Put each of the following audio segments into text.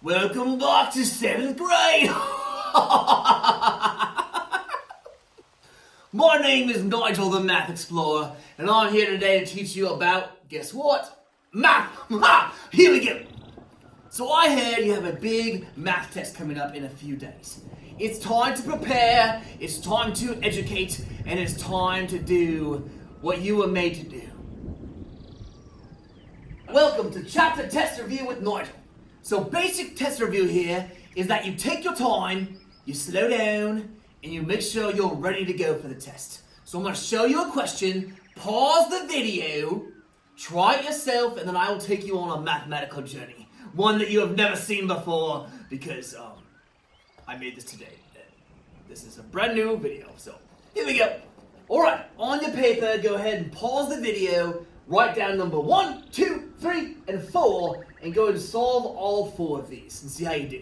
Welcome back to 7th grade! My name is Nigel the Math Explorer, and I'm here today to teach you about, guess what? Math! Ha! Here we go! So I heard you have a big math test coming up in a few days. It's time to prepare, it's time to educate, and it's time to do what you were made to do. Welcome to Chapter Test Review with Nigel. So basic test review here is that you take your time, you slow down, and you make sure you're ready to go for the test. So I'm going to show you a question, pause the video, try it yourself, and then I will take you on a mathematical journey. One that you have never seen before because I made this today. This is a brand new video, so here we go. Alright, on your paper, go ahead and pause the video, write down number 1, 2, 3, and 4, and go and solve all 4 of these and see how you do.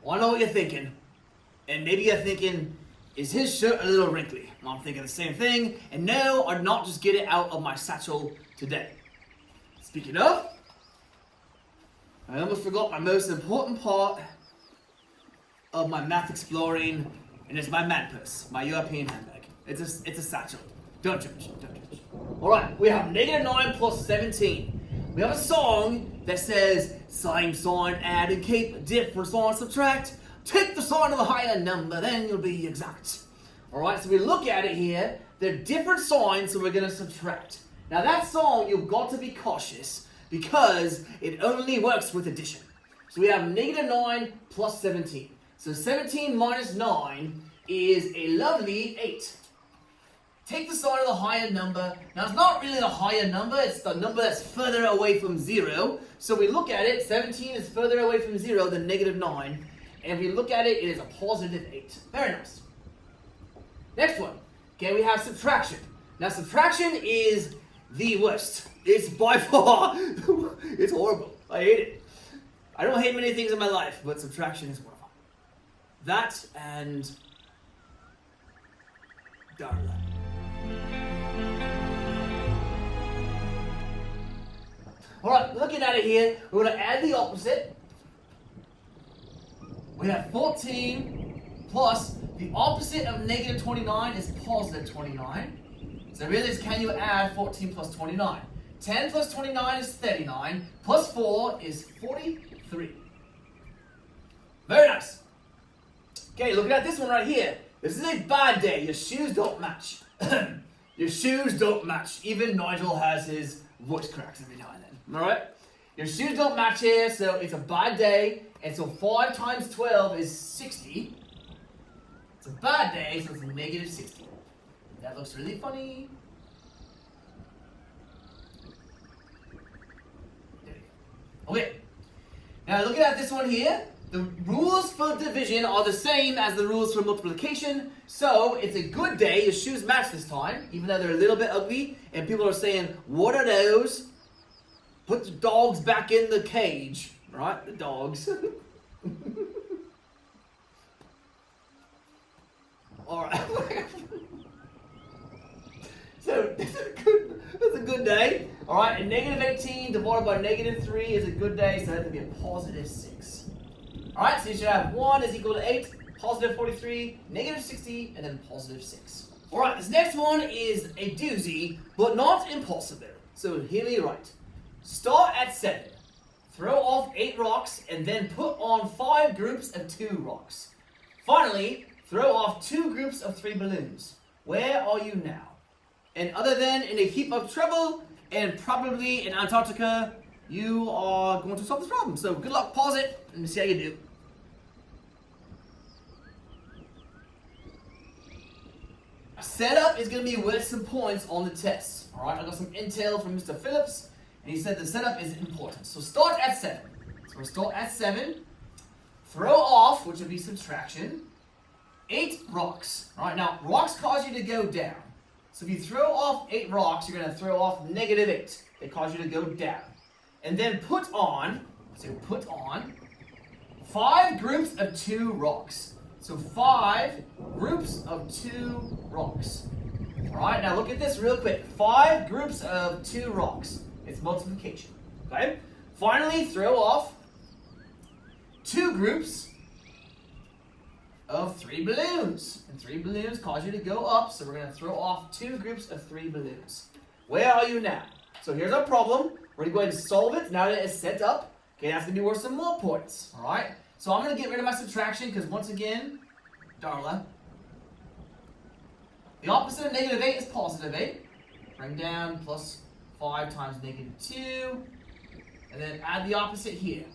Well, I know what you're thinking, and maybe you're thinking, is his shirt a little wrinkly? Well, I'm thinking the same thing, and no, I'd not just get it out of my satchel today. Speaking of, I almost forgot my most important part of my math exploring, and it's my man purse, my European handbag. It's a satchel. Don't judge. Alright, we have -9 plus 17. We have a song that says, sine, add and keep, different sign, subtract. Take the sign of the higher number, then you'll be exact. Alright, so we look at it here, they're different signs, so we're going to subtract. Now that song, you've got to be cautious, because it only works with addition. So we have -9 plus 17. So 17 minus 9 is a lovely 8. Take the sign of the higher number. Now it's not really the higher number, it's the number that's further away from 0. So we look at it, 17 is further away from 0 than -9. And if we look at it, it is a positive 8. Very nice. Next one. Okay, we have subtraction. Now subtraction is the worst. It's by far, it's horrible. I hate it. I don't hate many things in my life, but subtraction is one of them. That and Darla. Alright, looking at it here, we're going to add the opposite. We have 14 plus the opposite of -29 is positive 29. So really, can you add 14 plus 29? 10 plus 29 is 39, plus 4 is 43. Very nice. Okay, looking at this one right here. This is a bad day. Your shoes don't match. Your shoes don't match. Even Nigel has his voice cracks every now and then. Alright? Your shoes don't match here, so it's a bad day. And so 5 times 12 is 60. It's a bad day, so it's -60. That looks really funny. Okay, now looking at this one here, the rules for division are the same as the rules for multiplication, so it's a good day. Your shoes match this time, even though they're a little bit ugly, and people are saying, what are those? Put the dogs back in the cage, right? The dogs. Alright. So, it's a good day. Alright, and -18 divided by -3 is a good day, so that would be a positive 6. Alright, so you should have 1 is equal to 8, positive 43, -60, and then positive 6. Alright, this next one is a doozy, but not impossible. So hear me right. Start at 7. Throw off 8 rocks, and then put on 5 groups of 2 rocks. Finally, throw off 2 groups of 3 balloons. Where are you now? And other than in a heap of trouble, and probably in Antarctica, you are going to solve this problem. So good luck, pause it, and see how you do. Setup is going to be worth some points on the test. Alright, I got some intel from Mr. Phillips, and he said the setup is important. So start at 7. So we'll start at 7. Throw off, which would be subtraction, 8 rocks. Alright, now rocks cause you to go down. So if you throw off 8 rocks, you're going to throw off -8. They cause you to go down. And then put on 5 groups of 2 rocks. So 5 groups of 2 rocks. Alright, now look at this real quick. 5 groups of 2 rocks. It's multiplication. Okay? Finally, throw off 2 groups of 3 balloons. And 3 balloons cause you to go up, so we're going to throw off 2 groups of 3 balloons. Where are you now? So here's our problem. We're going to go ahead and solve it now that it's set up. Okay, that's going to be worth some more points. Alright? So I'm going to get rid of my subtraction because once again, Darla, the opposite of negative 8 is positive 8. Bring down plus 5 times negative 2. And then add the opposite here.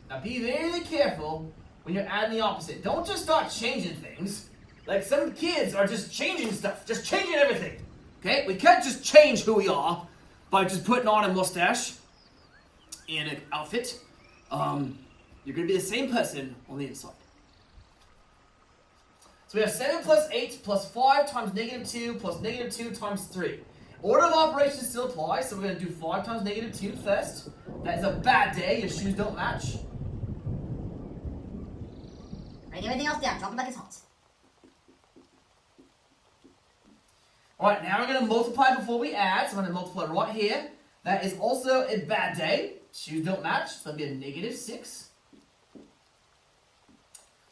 Now be very careful when you're adding the opposite. Don't just start changing things. Like some kids are just changing stuff. Just changing everything. Okay? We can't just change who we are by just putting on a mustache and an outfit. You're going to be the same person on the inside. So we have 7 plus 8 plus 5 times negative 2 plus negative 2 times 3. Order of operations still applies, so we're going to do 5 times negative 2 first. That is a bad day. Your shoes don't match. Bring everything else down. Drop it like it's hot. Alright, now we're going to multiply before we add. So I'm going to multiply right here. That is also a bad day. Shoes don't match, so that'll be a negative 6.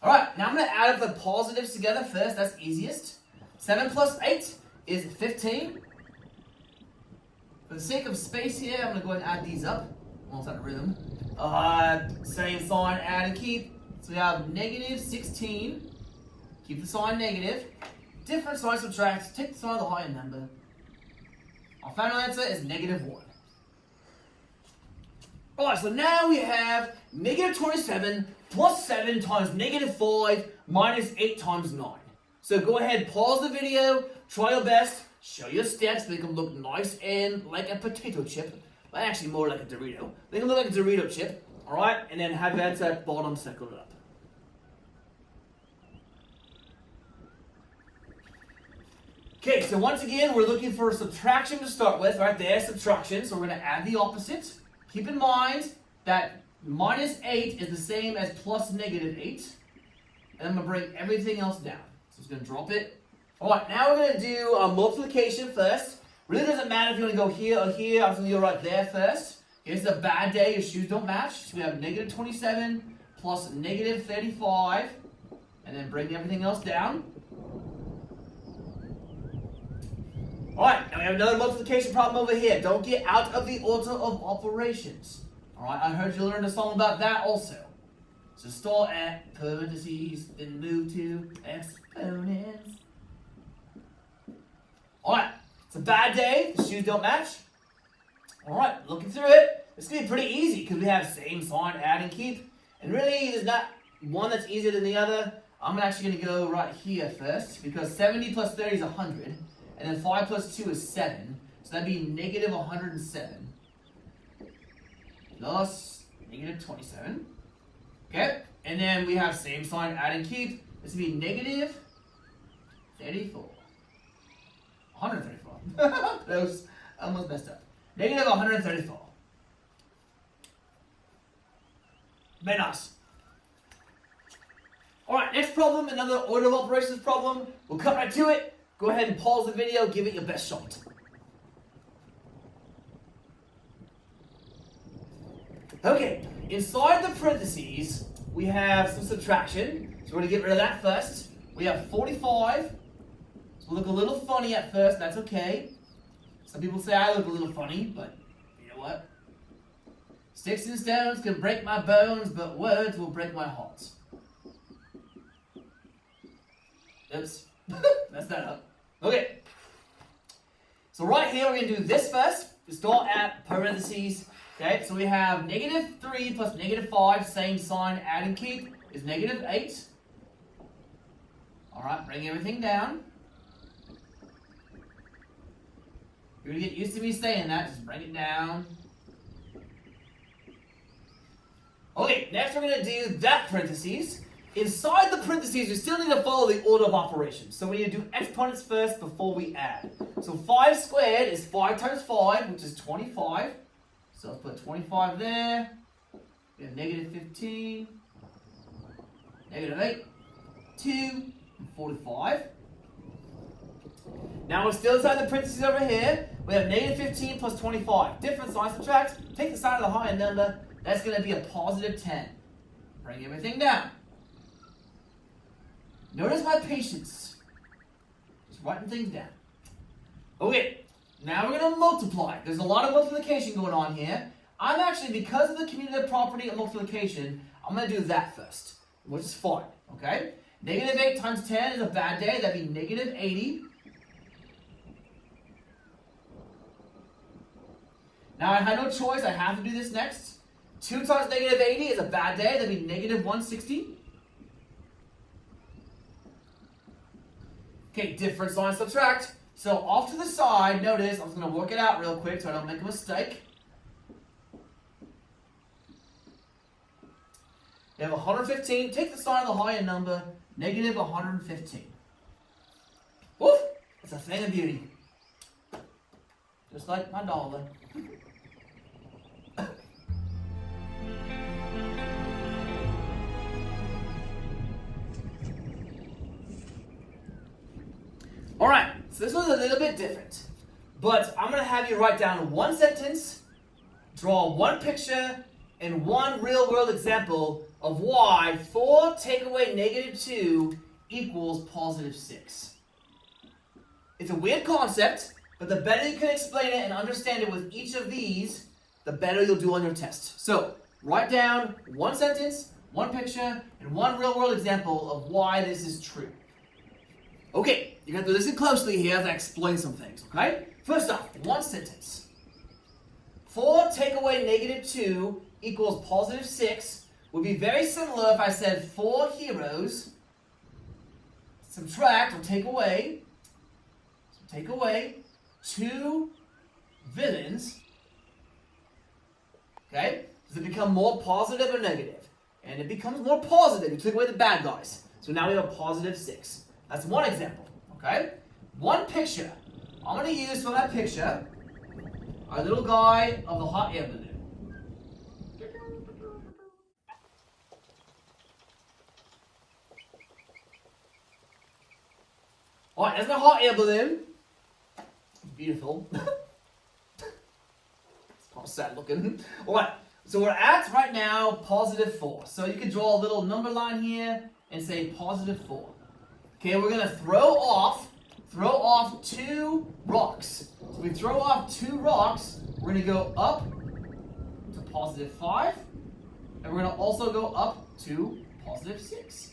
Alright, now I'm going to add up the positives together first. That's easiest. 7 plus 8 is 15. For the sake of space here, I'm going to go ahead and add these up. Almost out of rhythm. Same sign, add and keep. So we have negative 16. Keep the sign negative. Different sign subtract. Take the sign of the higher number. Our final answer is negative 1. Alright, so now we have negative 27 plus 7 times negative 5 minus 8 times 9. So go ahead, pause the video, try your best, show your steps, make them look nice and like a potato chip. But actually more like a Dorito. Make them look like a Dorito chip, alright? And then have that at bottom circled up. Okay, so once again, we're looking for subtraction to start with. Right there, subtraction. So we're going to add the opposite. Keep in mind that minus 8 is the same as plus negative 8. And I'm going to bring everything else down. So I'm just going to drop it. Alright, now we're going to do multiplication first. Really doesn't matter if you want to go here or here. I'm going to go right there first. Here's a bad day. Your shoes don't match. So we have negative 27 plus negative 35. And then bring everything else down. Alright, now we have another multiplication problem over here. Don't get out of the order of operations. Alright, I heard you learned a song about that also. So start at parentheses, then move to exponents. Alright, it's a bad day. The shoes don't match. Alright, looking through it. It's going to be pretty easy because we have same sign, add and keep. And really, there's not one that's easier than the other. I'm actually going to go right here first because 70 plus 30 is 100. And then 5 plus 2 is 7. So that'd be negative 107. Plus negative 27. Okay? And then we have same sign, add and keep. This would be negative 34. 134. Close. Almost messed up. Negative 134. Very nice. Alright, next problem, another order of operations problem. We'll cut right to it. Go ahead and pause the video, give it your best shot. Okay, inside the parentheses, we have some subtraction. So we're going to get rid of that first. We have 45. So we'll look a little funny at first, that's okay. Some people say I look a little funny, but you know what? Sticks and stones can break my bones, but words will break my heart. Oops. Messed that up. Okay. So right here, we're going to do this first. We start at parentheses. Okay, so we have negative 3 plus negative 5, same sign, add and keep, is negative 8. Alright, bring everything down. You're going to get used to me saying that, just bring it down. Okay, next we're going to do that parentheses. Inside the parentheses, we still need to follow the order of operations. So we need to do exponents first before we add. So 5 squared is 5 times 5, which is 25. So let's put 25 there. We have negative 15, negative 8, 2, and 45. Now we're still inside the parentheses over here. We have negative 15 plus 25. Different sign, subtract. Take the sign of the higher number. That's going to be a positive 10. Bring everything down. Notice my patience. Just writing things down. Okay, now we're going to multiply. There's a lot of multiplication going on here. I'm actually, because of the commutative property of multiplication, I'm going to do that first, which is fine, okay? Negative 8 times 10 is a bad day. That'd be negative 80. Now I had no choice. I have to do this next. 2 times negative 80 is a bad day. That'd be negative 160. Okay, different sign, subtract. So off to the side, notice, I'm just going to work it out real quick so I don't make a mistake. You have 115. Take the sign of the higher number, negative 115. Woof! It's a thing of beauty. Just like my dollar. Alright, so this one's a little bit different. But I'm going to have you write down one sentence, draw one picture, and one real-world example of why 4 take away negative 2 equals positive 6. It's a weird concept, but the better you can explain it and understand it with each of these, the better you'll do on your test. So, write down one sentence, one picture, and one real-world example of why this is true. Okay, you have to listen closely here as I explain some things, okay? First off, one sentence. 4 take away negative 2 equals positive 6 would be very similar if I said 4 heroes subtract or take away 2 villains. Okay? Does it become more positive or negative? And it becomes more positive. You took away the bad guys. So now we have a positive 6. That's one example. Okay? One picture. I'm going to use for that picture our little guy of the hot air balloon. Alright, that's my hot air balloon. Beautiful. It's kind of sad looking. Alright, so we're at right now positive 4. So you can draw a little number line here and say positive 4. Okay, we're going to throw off 2 rocks. So we throw off 2 rocks, we're going to go up to positive 5, and we're going to also go up to positive 6.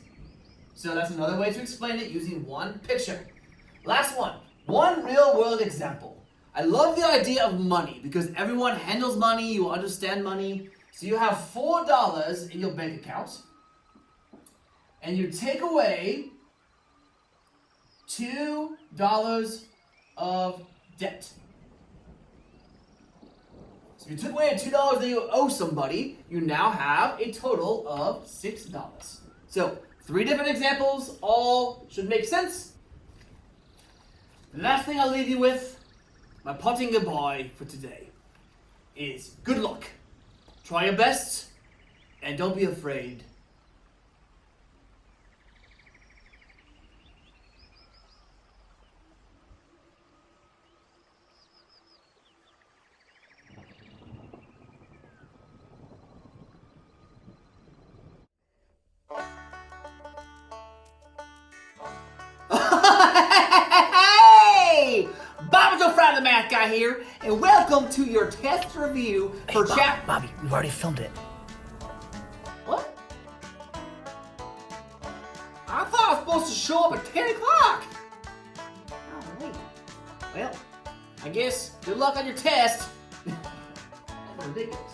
So that's another way to explain it using one picture. Last one real world example. I love the idea of money because everyone handles money, you understand money. So you have $4 in your bank account, and you take away $2 of debt. So if you took away $2 that you owe somebody, you now have a total of $6. So 3 different examples, all should make sense. The last thing I'll leave you with, my parting goodbye for today, is good luck. Try your best, and don't be afraid. The math guy here, and welcome to your test review for Bobby, we've already filmed it. What? I thought I was supposed to show up at 10 o'clock. Alright. Well, I guess good luck on your test. That's ridiculous.